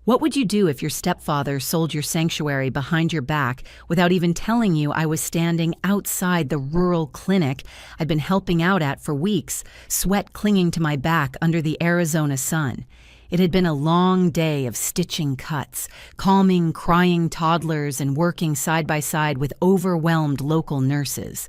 What would you do if your stepfather sold your sanctuary behind your back without even telling you I was standing outside the rural clinic I'd been helping out at for weeks, sweat clinging to my back under the Arizona sun? It had been a long day of stitching cuts, calming crying toddlers, and working side by side with overwhelmed local nurses.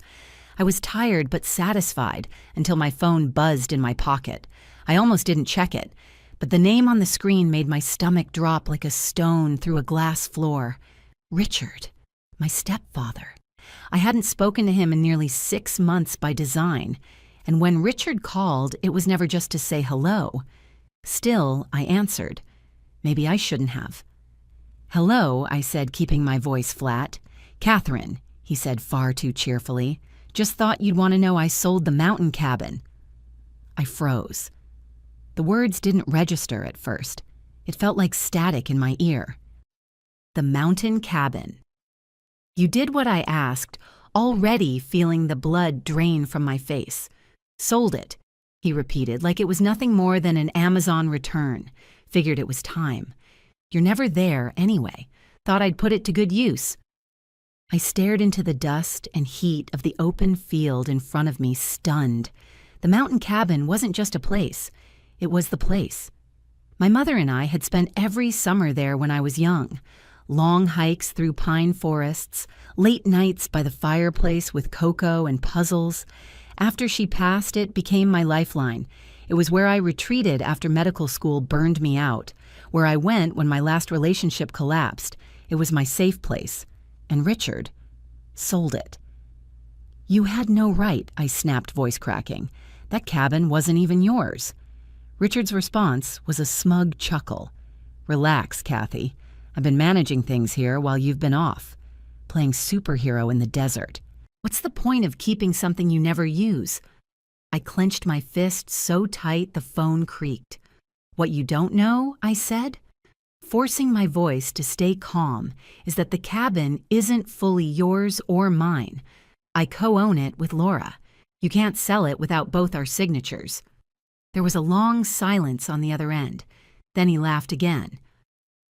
I was tired but satisfied until my phone buzzed in my pocket. I almost didn't check it, but the name on the screen made my stomach drop like a stone through a glass floor. Richard, my stepfather. I hadn't spoken to him in nearly 6 months by design, and when Richard called, it was never just to say hello. Still, I answered. Maybe I shouldn't have. "Hello," I said, keeping my voice flat. "Catherine," he said far too cheerfully. "Just thought you'd want to know I sold the mountain cabin." I froze. The words didn't register at first. It felt like static in my ear. The mountain cabin. "You did what I asked, already feeling the blood drain from my face. Sold it," he repeated, like it was nothing more than an Amazon return. Figured it was time. "You're never there anyway. Thought I'd put it to good use." I stared into the dust and heat of the open field in front of me, stunned. The mountain cabin wasn't just a place. It was the place. My mother and I had spent every summer there when I was young. Long hikes through pine forests, late nights by the fireplace with cocoa and puzzles. After she passed, it became my lifeline. It was where I retreated after medical school burned me out, where I went when my last relationship collapsed. It was my safe place. And Richard sold it. "You had no right," I snapped, voice cracking. "That cabin wasn't even yours." Richard's response was a smug chuckle. "Relax, Kathy. I've been managing things here while you've been off. Playing superhero in the desert. What's the point of keeping something you never use?" I clenched my fist so tight the phone creaked. "What you don't know," I said, forcing my voice to stay calm, "is that the cabin isn't fully yours or mine. I co-own it with Laura. You can't sell it without both our signatures." There was a long silence on the other end. Then he laughed again.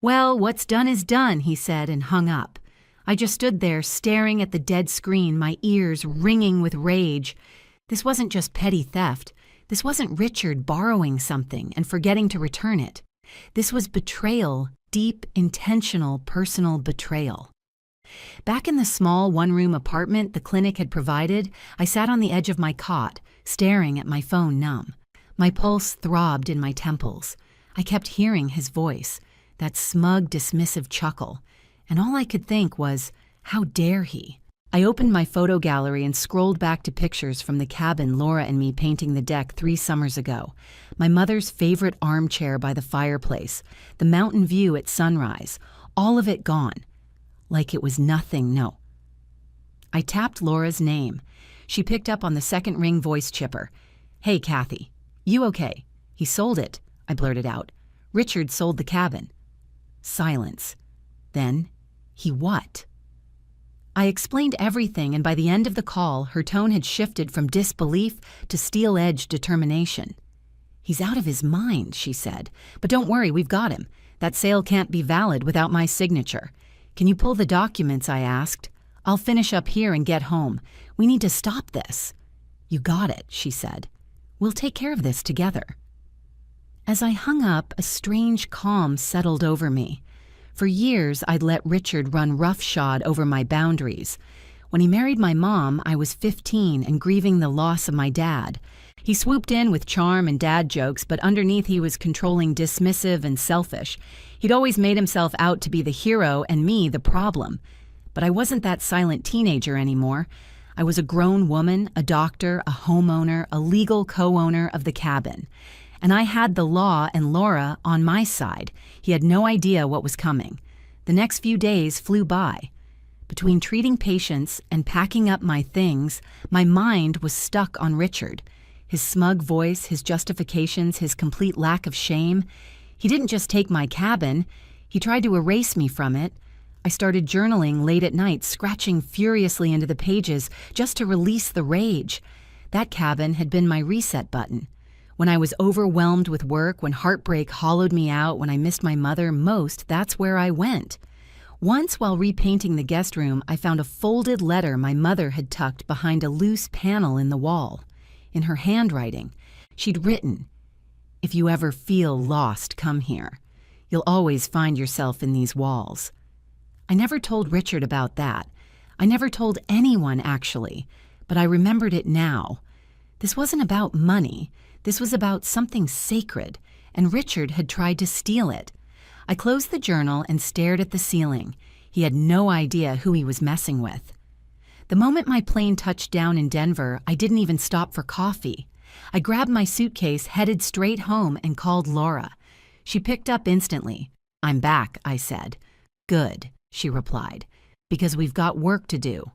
"Well, what's done is done," he said, and hung up. I just stood there staring at the dead screen, my ears ringing with rage. This wasn't just petty theft. This wasn't Richard borrowing something and forgetting to return it. This was betrayal, deep, intentional, personal betrayal. Back in the small one-room apartment the clinic had provided, I sat on the edge of my cot, staring at my phone numb. My pulse throbbed in my temples. I kept hearing his voice, that smug, dismissive chuckle, and all I could think was, how dare he? I opened my photo gallery and scrolled back to pictures from the cabin Laura and me painting the deck 3 summers ago. My mother's favorite armchair by the fireplace, the mountain view at sunrise, all of it gone. Like it was nothing, no. I tapped Laura's name. She picked up on the second ring voice chipper. "Hey, Kathy. You okay?" "He sold it," I blurted out. "Richard sold the cabin." Silence. Then, "He what?" I explained everything, and by the end of the call, her tone had shifted from disbelief to steel-edged determination. "He's out of his mind," she said. "But don't worry, we've got him. That sale can't be valid without my signature." "Can you pull the documents?" I asked. "I'll finish up here and get home. We need to stop this." "You got it," she said. "We'll take care of this together." As I hung up, a strange calm settled over me. For years, I'd let Richard run roughshod over my boundaries. When he married my mom, I was 15 and grieving the loss of my dad. He swooped in with charm and dad jokes, but underneath he was controlling, dismissive, and selfish. He'd always made himself out to be the hero and me the problem. But I wasn't that silent teenager anymore. I was a grown woman, a doctor, a homeowner, a legal co-owner of the cabin. And I had the law and Laura on my side. He had no idea what was coming. The next few days flew by. Between treating patients and packing up my things, my mind was stuck on Richard. His smug voice, his justifications, his complete lack of shame. He didn't just take my cabin. He tried to erase me from it. I started journaling late at night, scratching furiously into the pages just to release the rage. That cabin had been my reset button. When I was overwhelmed with work, when heartbreak hollowed me out, when I missed my mother most, that's where I went. Once, while repainting the guest room, I found a folded letter my mother had tucked behind a loose panel in the wall. In her handwriting, she'd written, "If you ever feel lost, come here. You'll always find yourself in these walls." I never told Richard about that. I never told anyone, actually, but I remembered it now. This wasn't about money. This was about something sacred, and Richard had tried to steal it. I closed the journal and stared at the ceiling. He had no idea who he was messing with. The moment my plane touched down in Denver, I didn't even stop for coffee. I grabbed my suitcase, headed straight home, and called Laura. She picked up instantly. "I'm back," I said. "Good," she replied, "because we've got work to do."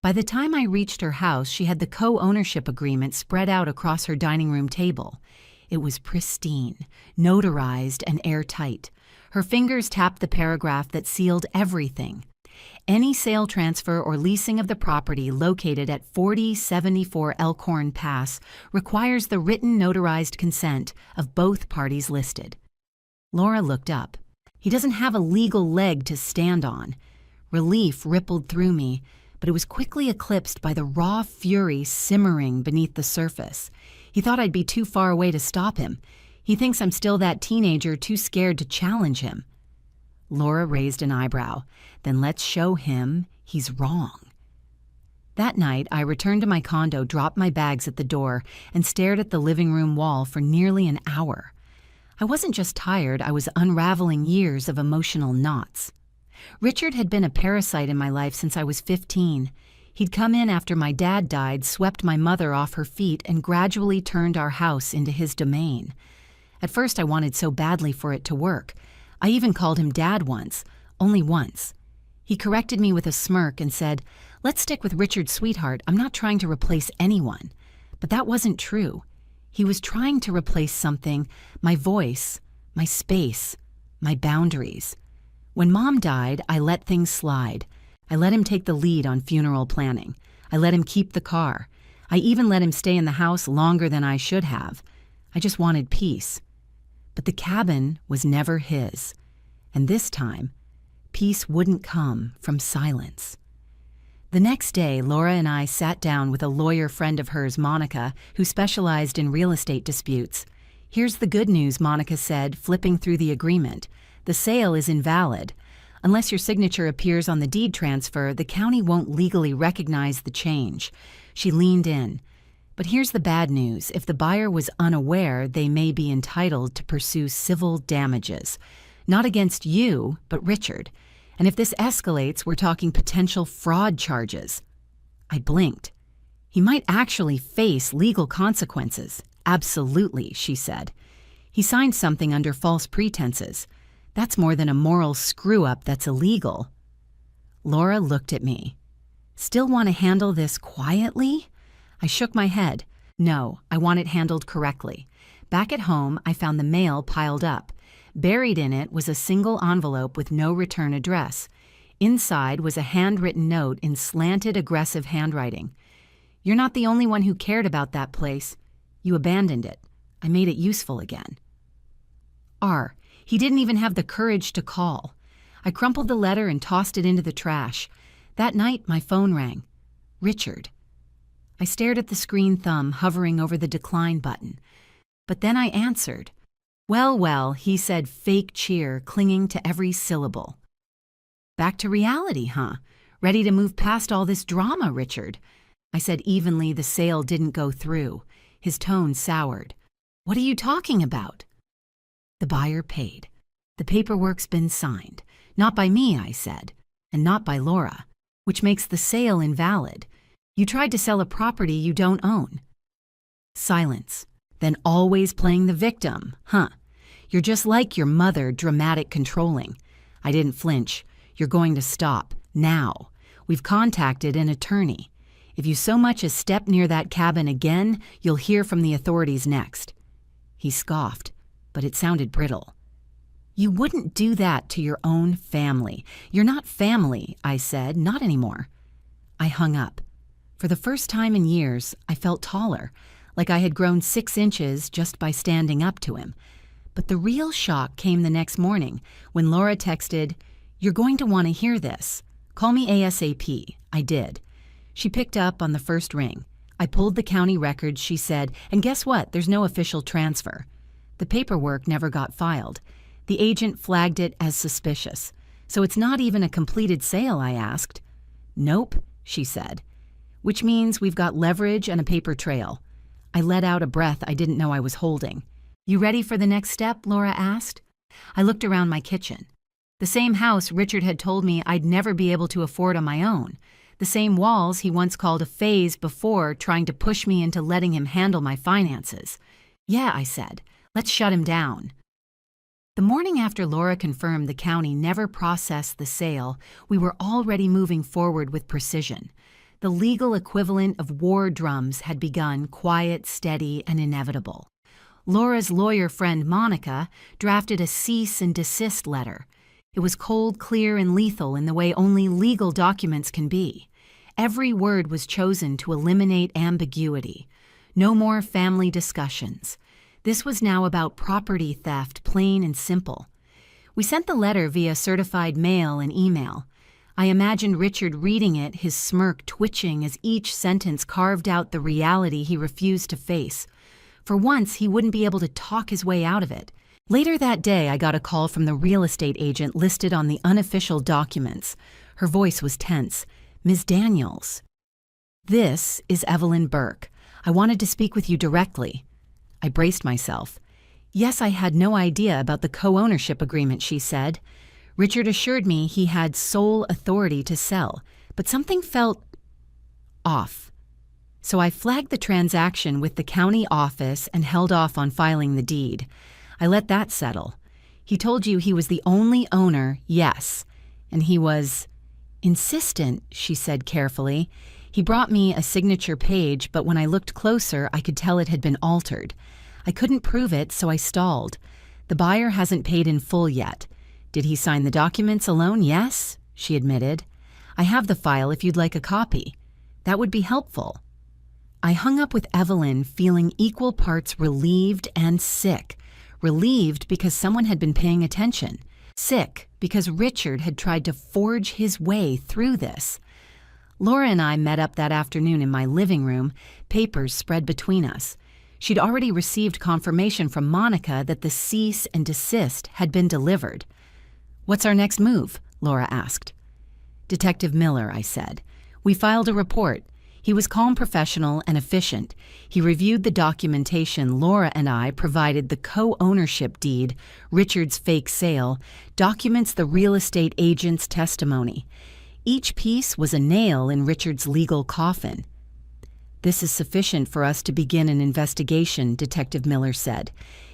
By the time I reached her house, she had the co-ownership agreement spread out across her dining room table. It was pristine, notarized, and airtight. Her fingers tapped the paragraph that sealed everything. Any sale, transfer, or leasing of the property located at 4074 Elkhorn Pass requires the written notarized consent of both parties listed. Laura looked up. "He doesn't have a legal leg to stand on." Relief rippled through me, but it was quickly eclipsed by the raw fury simmering beneath the surface. He thought I'd be too far away to stop him. He thinks I'm still that teenager too scared to challenge him. Laura raised an eyebrow. "Then let's show him he's wrong." That night, I returned to my condo, dropped my bags at the door, and stared at the living room wall for nearly an hour. I wasn't just tired, I was unraveling years of emotional knots. Richard had been a parasite in my life since I was 15. He'd come in after my dad died, swept my mother off her feet, and gradually turned our house into his domain. At first, I wanted so badly for it to work. I even called him Dad once, only once. He corrected me with a smirk and said, "Let's stick with Richard, sweetheart. I'm not trying to replace anyone." But that wasn't true. He was trying to replace something, my voice, my space, my boundaries. When Mom died, I let things slide. I let him take the lead on funeral planning. I let him keep the car. I even let him stay in the house longer than I should have. I just wanted peace. But the cabin was never his. And this time, peace wouldn't come from silence. The next day, Laura and I sat down with a lawyer friend of hers, Monica, who specialized in real estate disputes. "Here's the good news," Monica said, flipping through the agreement. "The sale is invalid. Unless your signature appears on the deed transfer, the county won't legally recognize the change." She leaned in. "But here's the bad news. If the buyer was unaware, they may be entitled to pursue civil damages. Not against you, but Richard. And if this escalates, we're talking potential fraud charges." I blinked. "He might actually face legal consequences." "Absolutely," she said. "He signed something under false pretenses. That's more than a moral screw-up that's illegal." Laura looked at me. "Still want to handle this quietly?" I shook my head. "No, I want it handled correctly." Back at home, I found the mail piled up. Buried in it was a single envelope with no return address. Inside was a handwritten note in slanted, aggressive handwriting. "You're not the only one who cared about that place. You abandoned it. I made it useful again." He didn't even have the courage to call. I crumpled the letter and tossed it into the trash. That night, my phone rang. Richard. I stared at the screen thumb hovering over the decline button. But then I answered. "Well, well," he said, fake cheer clinging to every syllable. "Back to reality, huh? Ready to move past all this drama, Richard?" I said evenly. The sale didn't go through. His tone soured. "What are you talking about?" "The buyer paid. The paperwork's been signed. Not by me," I said, "and not by Laura, which makes the sale invalid. You tried to sell a property you don't own." Silence. "Then always playing the victim, huh? You're just like your mother, dramatic controlling." I didn't flinch. "You're going to stop. Now. We've contacted an attorney. If you so much as step near that cabin again, you'll hear from the authorities next." He scoffed, but it sounded brittle. "You wouldn't do that to your own family. You're not family," I said. "Not anymore." I hung up. For the first time in years, I felt taller, like I had grown 6 inches just by standing up to him. But the real shock came the next morning when Laura texted, "You're going to want to hear this. Call me ASAP." I did. She picked up on the first ring. I pulled the county records, she said, and guess what? There's no official transfer. The paperwork never got filed. The agent flagged it as suspicious. "So it's not even a completed sale?" I asked. "Nope," she said. "Which means we've got leverage and a paper trail." I let out a breath I didn't know I was holding. "You ready for the next step?" Laura asked. I looked around my kitchen. The same house Richard had told me I'd never be able to afford on my own. The same walls he once called a phase before trying to push me into letting him handle my finances. "Yeah," I said. "Let's shut him down." The morning after Laura confirmed the county never processed the sale, we were already moving forward with precision. The legal equivalent of war drums had begun, quiet, steady, and inevitable. Laura's lawyer friend Monica drafted a cease and desist letter. It was cold, clear, and lethal in the way only legal documents can be. Every word was chosen to eliminate ambiguity. No more family discussions. This was now about property theft, plain and simple. We sent the letter via certified mail and email. I imagined Richard reading it, his smirk twitching as each sentence carved out the reality he refused to face. For once, he wouldn't be able to talk his way out of it. Later that day, I got a call from the real estate agent listed on the unofficial documents. Her voice was tense. "Ms. Daniels." "This is Evelyn Burke. I wanted to speak with you directly." I braced myself. "Yes, I had no idea about the co-ownership agreement," she said. "Richard assured me he had sole authority to sell, but something felt off. So I flagged the transaction with the county office and held off on filing the deed. I let that settle. He told you he was the only owner, yes, and he was insistent," she said carefully. "He brought me a signature page, but when I looked closer, I could tell it had been altered. I couldn't prove it, so I stalled. The buyer hasn't paid in full yet. Did he sign the documents alone? Yes," she admitted. "I have the file if you'd like a copy. That would be helpful." I hung up with Evelyn feeling equal parts relieved and sick. Relieved because someone had been paying attention. Sick because Richard had tried to forge his way through this. Laura and I met up that afternoon in my living room, papers spread between us. She'd already received confirmation from Monica that the cease and desist had been delivered. "What's our next move?" Laura asked. "Detective Miller," I said. "We filed a report. He was calm, professional, and efficient. He reviewed the documentation Laura and I provided, the co-ownership deed, Richard's fake sale, documents the real estate agent's testimony. Each piece was a nail in Richard's legal coffin." "This is sufficient for us to begin an investigation," Detective Miller said.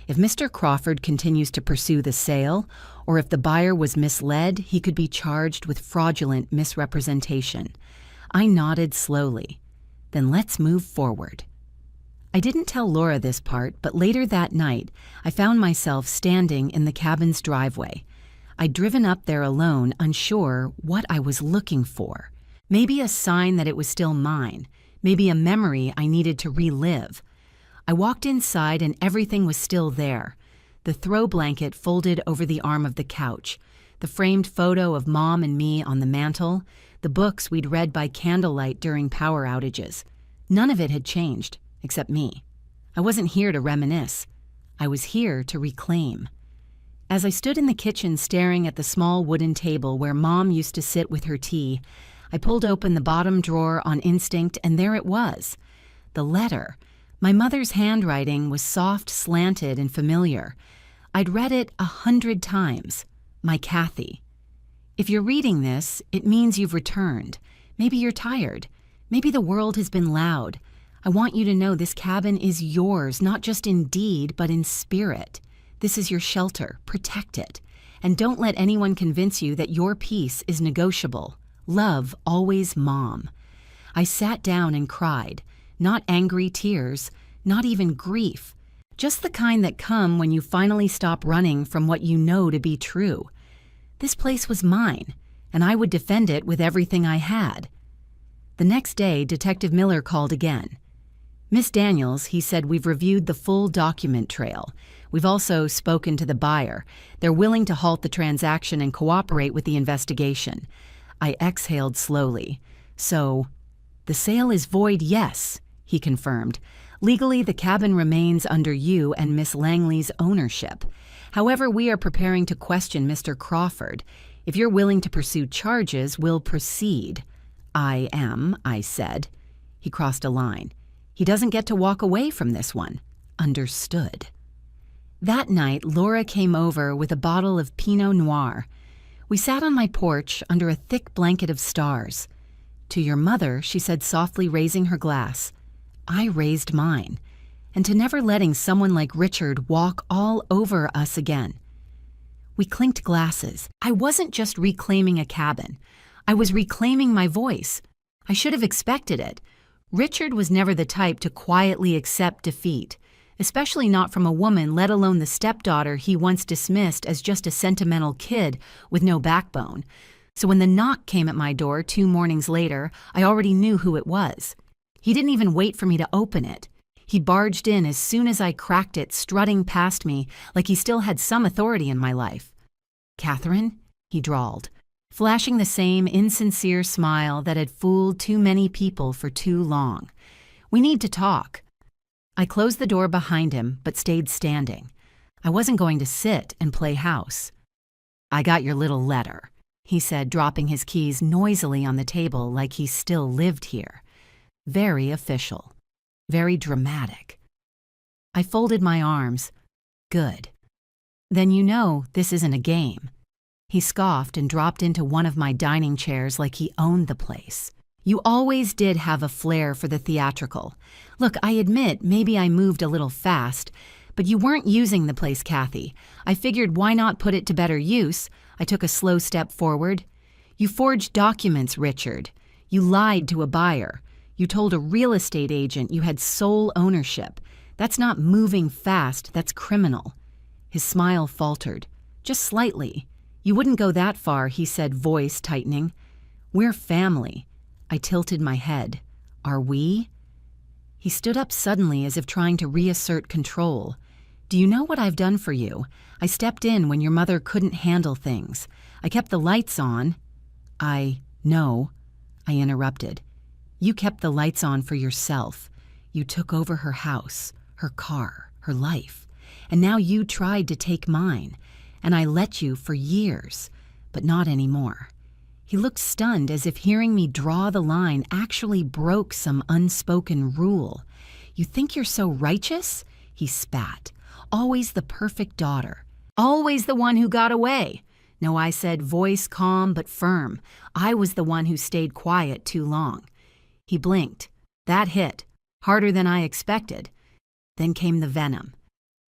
"If Mr. Crawford continues to pursue the sale, or if the buyer was misled, he could be charged with fraudulent misrepresentation." I nodded slowly. "Then let's move forward." I didn't tell Laura this part, but later that night, I found myself standing in the cabin's driveway. I'd driven up there alone, unsure what I was looking for. Maybe a sign that it was still mine. Maybe a memory I needed to relive. I walked inside and everything was still there. The throw blanket folded over the arm of the couch, the framed photo of Mom and me on the mantel, the books we'd read by candlelight during power outages. None of it had changed, except me. I wasn't here to reminisce. I was here to reclaim. As I stood in the kitchen staring at the small wooden table where Mom used to sit with her tea, I pulled open the bottom drawer on instinct, and there it was. The letter. My mother's handwriting was soft, slanted, and familiar. I'd read it 100 times. My Kathy. If you're reading this, it means you've returned. Maybe you're tired. Maybe the world has been loud. I want you to know this cabin is yours, not just in deed, but in spirit. This is your shelter. Protect it. And don't let anyone convince you that your peace is negotiable. Love, always, Mom. I sat down and cried. Not angry tears, not even grief. Just the kind that come when you finally stop running from what you know to be true. This place was mine, and I would defend it with everything I had. The next day, Detective Miller called again. Miss Daniels, he said, we've reviewed the full document trail. We've also spoken to the buyer. They're willing to halt the transaction and cooperate with the investigation. I exhaled slowly. So, the sale is void, yes, he confirmed. Legally, the cabin remains under you and Miss Langley's ownership. However, we are preparing to question Mr. Crawford. If you're willing to pursue charges, we'll proceed. I am, I said. He crossed a line. He doesn't get to walk away from this one. Understood. That night, Laura came over with a bottle of Pinot Noir. We sat on my porch under a thick blanket of stars. To your mother, she said softly, raising her glass. I raised mine. And to never letting someone like Richard walk all over us again. We clinked glasses. I wasn't just reclaiming a cabin. I was reclaiming my voice. I should have expected it. Richard was never the type to quietly accept defeat, especially not from a woman, let alone the stepdaughter he once dismissed as just a sentimental kid with no backbone. So when the knock came at my door 2 mornings later, I already knew who it was. He didn't even wait for me to open it. He barged in as soon as I cracked it, strutting past me like he still had some authority in my life. Catherine, he drawled, flashing the same insincere smile that had fooled too many people for too long. We need to talk. I closed the door behind him, but stayed standing. I wasn't going to sit and play house. I got your little letter, he said, dropping his keys noisily on the table like he still lived here. Very official. Very dramatic. I folded my arms. Good. Then you know this isn't a game. He scoffed and dropped into one of my dining chairs like he owned the place. You always did have a flair for the theatrical. Look, I admit maybe I moved a little fast, but you weren't using the place, Kathy. I figured why not put it to better use? I took a slow step forward. You forged documents, Richard. You lied to a buyer. You told a real estate agent you had sole ownership. That's not moving fast, that's criminal. His smile faltered. Just slightly. You wouldn't go that far, he said, voice tightening. We're family. I tilted my head. Are we? He stood up suddenly as if trying to reassert control. Do you know what I've done for you? I stepped in when your mother couldn't handle things. I kept the lights on. No, I interrupted. You kept the lights on for yourself. You took over her house, her car, her life. And now you tried to take mine. And I let you for years, but not anymore. He looked stunned, as if hearing me draw the line actually broke some unspoken rule. You think you're so righteous? He spat. Always the perfect daughter. Always the one who got away. No, I said, voice calm but firm. I was the one who stayed quiet too long. He blinked. That hit. Harder than I expected. Then came the venom.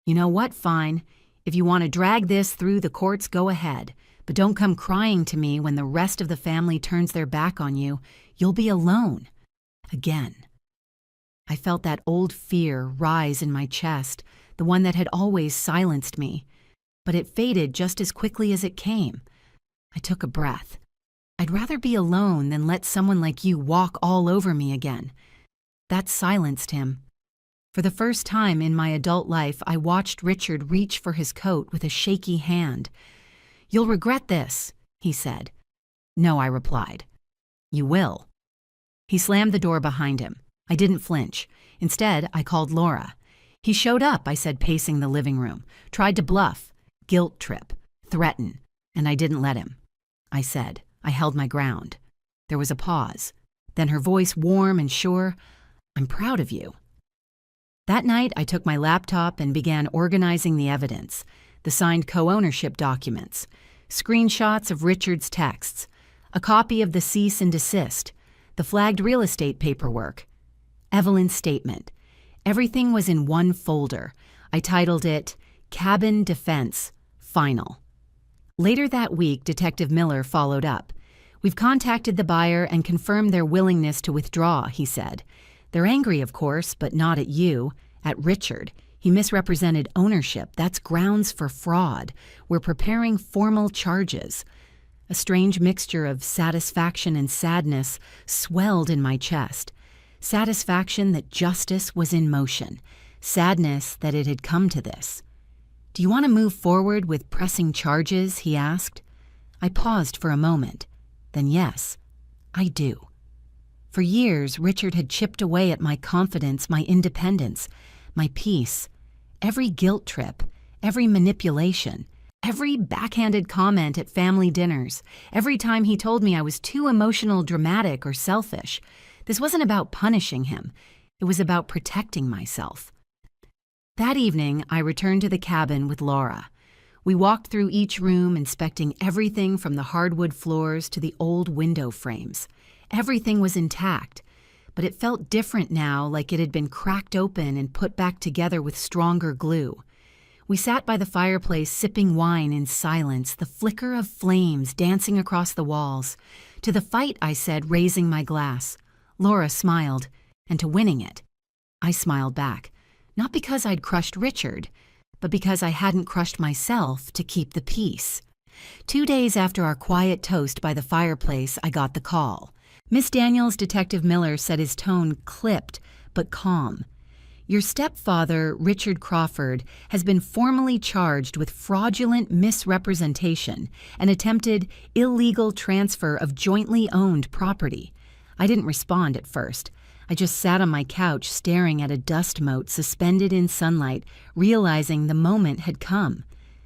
You know what? Fine. If you want to drag this through the courts, go ahead. But don't come crying to me when the rest of the family turns their back on you. You'll be alone. Again. I felt that old fear rise in my chest, the one that had always silenced me. But it faded just as quickly as it came. I took a breath. I'd rather be alone than let someone like you walk all over me again. That silenced him. For the first time in my adult life, I watched Richard reach for his coat with a shaky hand. You'll regret this, he said. No, I replied. You will. He slammed the door behind him. I didn't flinch. Instead, I called Laura. He showed up, I said, pacing the living room. Tried to bluff, guilt trip, threaten, and I didn't let him. I said. I held my ground. There was a pause. Then her voice warm and sure, I'm proud of you. That night, I took my laptop and began organizing the evidence, the signed co-ownership documents, screenshots of Richard's texts, a copy of the cease and desist, the flagged real estate paperwork, Evelyn's statement. Everything was in one folder. I titled it, Cabin Defense, Final. Later that week, Detective Miller followed up. We've contacted the buyer and confirmed their willingness to withdraw, he said. They're angry, of course, but not at you, at Richard. He misrepresented ownership. That's grounds for fraud. We're preparing formal charges. A strange mixture of satisfaction and sadness swelled in my chest. satisfaction that justice was in motion, sadness that it had come to this. "Do you want to move forward with pressing charges?" he asked. I paused for a moment. Then yes, I do. For years, Richard had chipped away at my confidence, my independence, my peace. Every guilt trip, every manipulation, every backhanded comment at family dinners, every time he told me I was too emotional, dramatic, or selfish. This wasn't about punishing him. It was about protecting myself. That evening, I returned to the cabin with Laura. We walked through each room, inspecting everything from the hardwood floors to the old window frames. Everything was intact, but it felt different now, like it had been cracked open and put back together with stronger glue. We sat by the fireplace sipping wine in silence, the flicker of flames dancing across the walls. "To the fight," I said, raising my glass. Laura smiled, and to winning it. I smiled back, not because I'd crushed Richard, but because I hadn't crushed myself to keep the peace. 2 days after our quiet toast by the fireplace, I got the call. Miss Daniels, Detective Miller said, his tone clipped but calm. "Your stepfather, Richard Crawford, has been formally charged with fraudulent misrepresentation and attempted illegal transfer of jointly owned property." I didn't respond at first. I just sat on my couch staring at a dust mote suspended in sunlight, realizing the moment had come.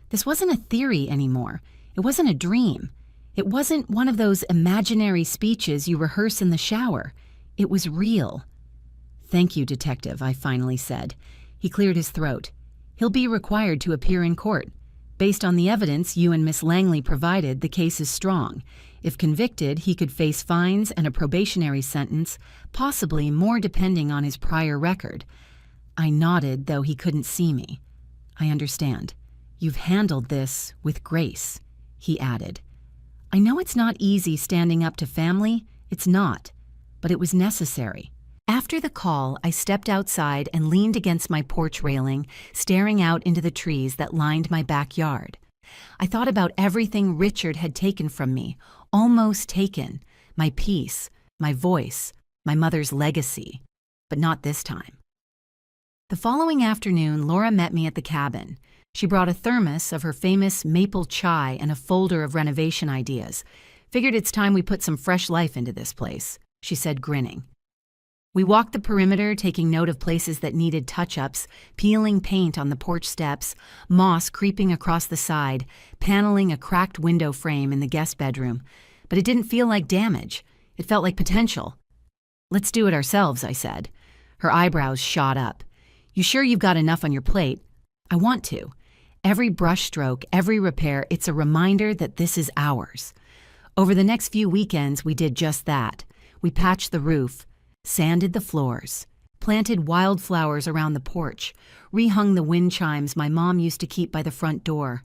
This wasn't a theory anymore. It wasn't a dream. It wasn't one of those imaginary speeches you rehearse in the shower. It was real. "Thank you, Detective," I finally said. He cleared his throat. "He'll be required to appear in court. Based on the evidence you and Miss Langley provided, the case is strong. If convicted, he could face fines and a probationary sentence, possibly more depending on his prior record." I nodded, though he couldn't see me. "I understand. You've handled this with grace," he added. "I know it's not easy standing up to family. It's not. But it was necessary." After the call, I stepped outside and leaned against my porch railing, staring out into the trees that lined my backyard. I thought about everything Richard had taken from me, almost taken, my peace, my voice, my mother's legacy, but not this time. The following afternoon, Laura met me at the cabin. She brought a thermos of her famous maple chai and a folder of renovation ideas. "Figured it's time we put some fresh life into this place," she said, grinning. We walked the perimeter, taking note of places that needed touch-ups, peeling paint on the porch steps, moss creeping across the side, paneling a cracked window frame in the guest bedroom. But it didn't feel like damage. It felt like potential. "Let's do it ourselves," I said. Her eyebrows shot up. "You sure you've got enough on your plate?" "I want to. Every brushstroke, every repair, it's a reminder that this is ours." Over the next few weekends, we did just that. We patched the roof, sanded the floors, planted wildflowers around the porch, rehung the wind chimes my mom used to keep by the front door.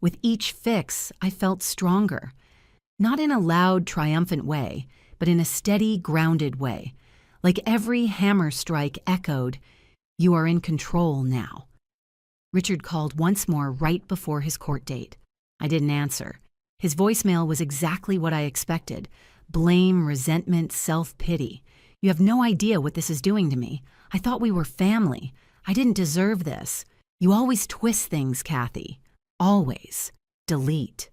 With each fix, I felt stronger. Not in a loud, triumphant way, but in a steady, grounded way. Like every hammer strike echoed, "You are in control now." Richard called once more right before his court date. I didn't answer. His voicemail was exactly what I expected. Blame, resentment, self-pity. "You have no idea what this is doing to me. I thought we were family. I didn't deserve this. You always twist things, Kathy. Always. Delete."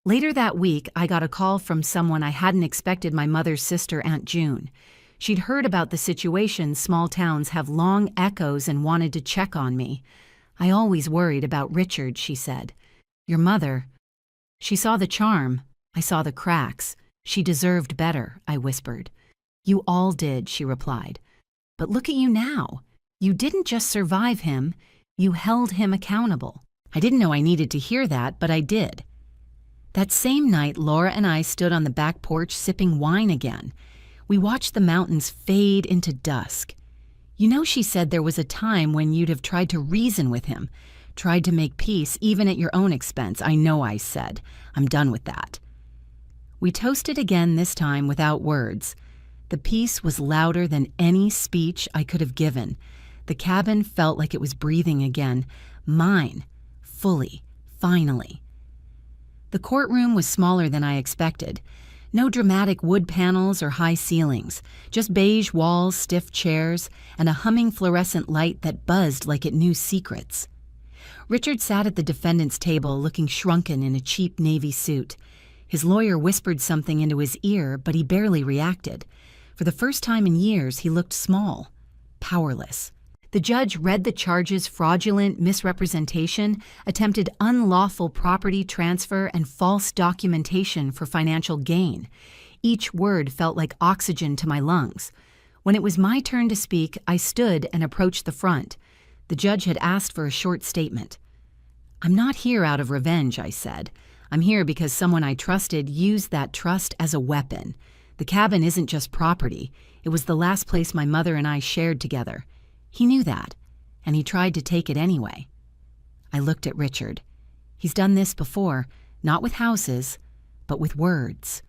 Later that week, I got a call from someone I hadn't expected, my mother's sister, Aunt June. She'd heard about the situation small towns have long echoes and wanted to check on me. "I always worried about Richard," she said. "Your mother." "She saw the charm. I saw the cracks. She deserved better," I whispered. "You all did," she replied. "But look at you now. You didn't just survive him. You held him accountable." I didn't know I needed to hear that, but I did. That same night, Laura and I stood on the back porch sipping wine again. We watched the mountains fade into dusk. "You know," she said, "there was a time when you'd have tried to reason with him, tried to make peace, even at your own expense." "I know," I said. "I'm done with that." We toasted again, this time without words. The peace was louder than any speech I could have given. The cabin felt like it was breathing again. Mine. Fully. Finally. The courtroom was smaller than I expected. No dramatic wood panels or high ceilings, just beige walls, stiff chairs, and a humming fluorescent light that buzzed like it knew secrets. Richard sat at the defendant's table looking shrunken in a cheap navy suit. His lawyer whispered something into his ear, but he barely reacted. For the first time in years, he looked small, powerless. The judge read the charges: fraudulent misrepresentation, attempted unlawful property transfer, and false documentation for financial gain. Each word felt like oxygen to my lungs. When it was my turn to speak, I stood and approached the front. The judge had asked for a short statement. "I'm not here out of revenge," I said. "I'm here because someone I trusted used that trust as a weapon. The cabin isn't just property. It was the last place my mother and I shared together. He knew that, and he tried to take it anyway." I looked at Richard. He's done this before, not with houses, but with words,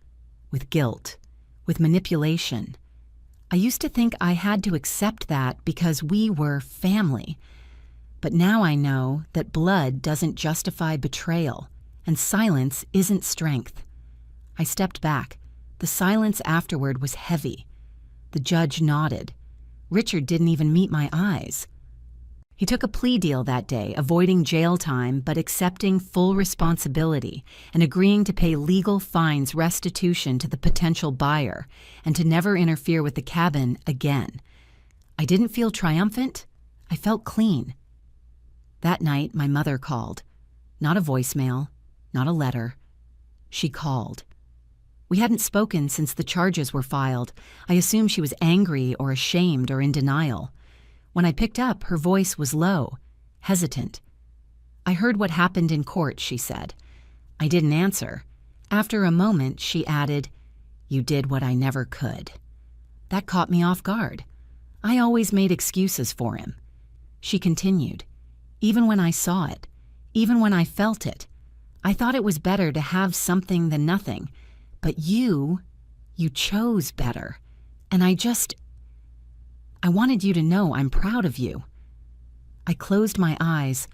with guilt, with manipulation. I used to think I had to accept that because we were family. But now I know that blood doesn't justify betrayal, and silence isn't strength. I stepped back. The silence afterward was heavy. The judge nodded. Richard didn't even meet my eyes. He took a plea deal that day, avoiding jail time but accepting full responsibility and agreeing to pay legal fines restitution to the potential buyer and to never interfere with the cabin again. I didn't feel triumphant. I felt clean. That night, my mother called. Not a voicemail, not a letter. She called. We hadn't spoken since the charges were filed. I assumed she was angry or ashamed or in denial. When I picked up, her voice was low, hesitant. "I heard what happened in court," she said. I didn't answer. After a moment, she added, "You did what I never could." That caught me off guard. I always made excuses for him. She continued, "Even when I saw it, even when I felt it, I thought it was better to have something than nothing. But you chose better. And I wanted you to know I'm proud of you." I closed my eyes.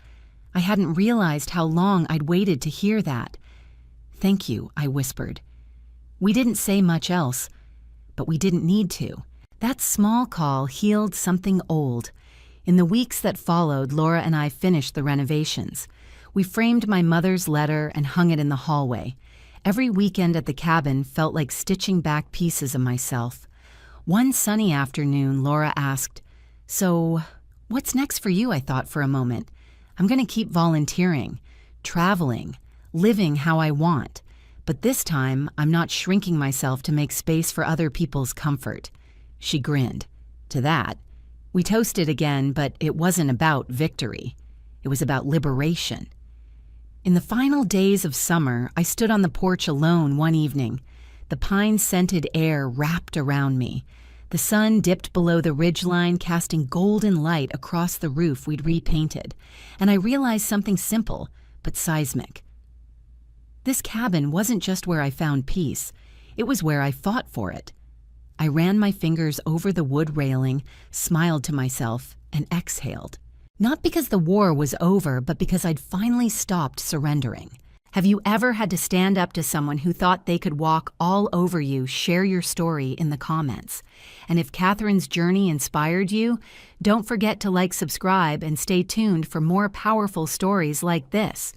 I hadn't realized how long I'd waited to hear that. "Thank you," I whispered. We didn't say much else, but we didn't need to. That small call healed something old. In the weeks that followed, Laura and I finished the renovations. We framed my mother's letter and hung it in the hallway. Every weekend at the cabin felt like stitching back pieces of myself. One sunny afternoon, Laura asked, "So, what's next for you?" I thought for a moment. "I'm going to keep volunteering, traveling, living how I want. But this time, I'm not shrinking myself to make space for other people's comfort." She grinned. To that, we toasted again, but it wasn't about victory. It was about liberation. In the final days of summer, I stood on the porch alone one evening. The pine-scented air wrapped around me. The sun dipped below the ridgeline, casting golden light across the roof we'd repainted, and I realized something simple but seismic. This cabin wasn't just where I found peace. It was where I fought for it. I ran my fingers over the wood railing, smiled to myself, and exhaled. Not because the war was over, but because I'd finally stopped surrendering. Have you ever had to stand up to someone who thought they could walk all over you? Share your story in the comments. And if Catherine's journey inspired you, don't forget to subscribe, and stay tuned for more powerful stories like this.